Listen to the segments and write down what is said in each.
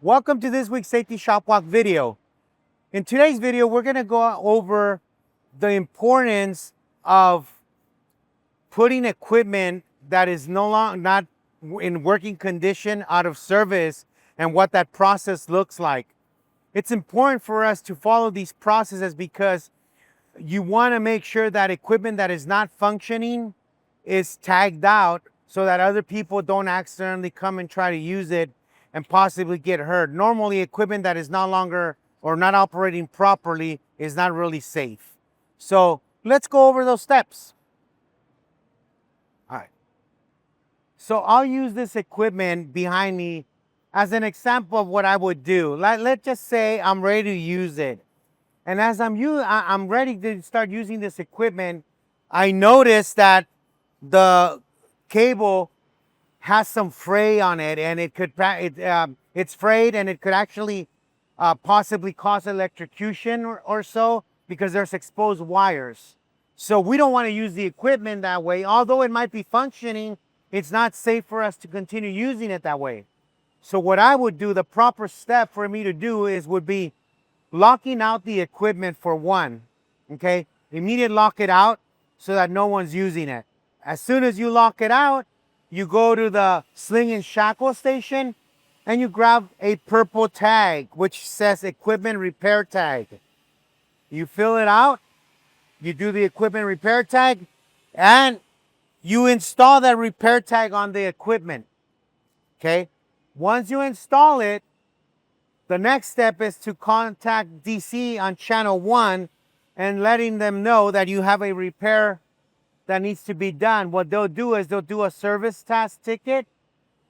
Welcome to this week's Safety Shop Walk video. In today's video, we're going to go over the importance of putting equipment that is no longer not in working condition out of service and what that process looks like. It's important for us to follow these processes because you want to make sure that equipment that is not functioning is tagged out so that other people don't accidentally come and try to use it and possibly get hurt. Normally, equipment that is no longer or not operating properly is not really safe. So let's go over those steps. All right. So I'll use this equipment behind me as an example of what I would do. Let's just say I'm ready to use it. And as I'm ready to start using this equipment, I notice that the cable has some fray on it, and it's frayed, and it could actually possibly cause electrocution or so because there's exposed wires. So we don't want to use the equipment that way. Although it might be functioning, it's not safe for us to continue using it that way. So what I would do, the proper step for me to do would be locking out the equipment for one, okay? Immediate lock it out so that no one's using it. As soon as you lock it out, you go to the sling and shackle station and you grab a purple tag which says equipment repair tag. You fill it out, you do the equipment repair tag, and you install that repair tag on the equipment, okay? Once you install it, the next step is to contact DC on channel 1 and letting them know that you have a repair that needs to be done. What they'll do is they'll do a service task ticket,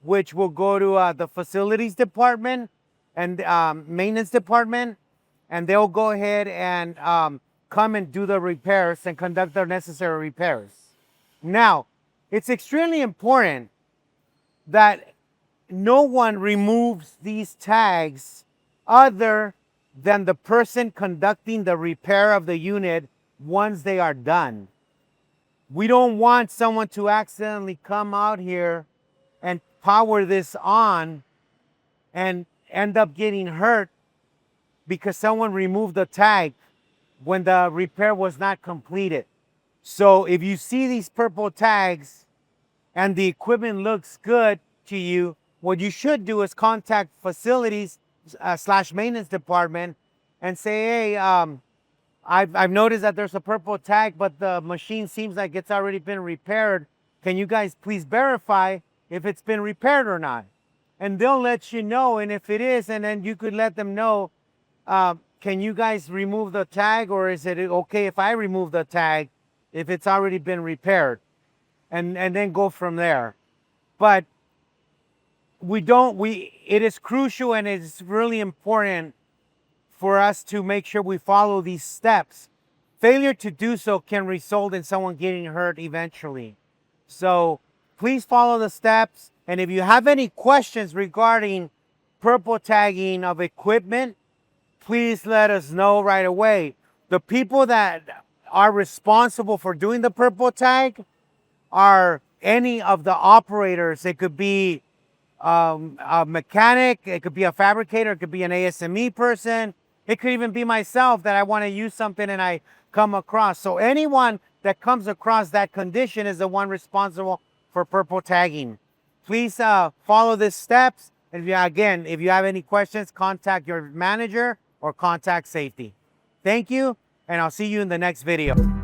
which will go to the facilities department and maintenance department, and they'll go ahead and come and do the repairs and conduct the necessary repairs. Now, it's extremely important that no one removes these tags other than the person conducting the repair of the unit once they are done. We don't want someone to accidentally come out here and power this on and end up getting hurt because someone removed the tag when the repair was not completed. So if you see these purple tags and the equipment looks good to you, what you should do is contact facilities / maintenance department and say, hey, I've noticed that there's a purple tag, but the machine seems like it's already been repaired. Can you guys please verify if it's been repaired or not? And they'll let you know, and if it is, and then you could let them know, can you guys remove the tag, or is it okay if I remove the tag if it's already been repaired? And then go from there. But it is crucial and it's really important for us to make sure we follow these steps. Failure to do so can result in someone getting hurt eventually. So please follow the steps. And if you have any questions regarding purple tagging of equipment, please let us know right away. The people that are responsible for doing the purple tag are any of the operators. It could be a mechanic, it could be a fabricator, it could be an ASME person. It could even be myself that I want to use something and I come across. So anyone that comes across that condition is the one responsible for purple tagging. Please follow the steps. And if you have any questions, contact your manager or contact safety. Thank you, and I'll see you in the next video.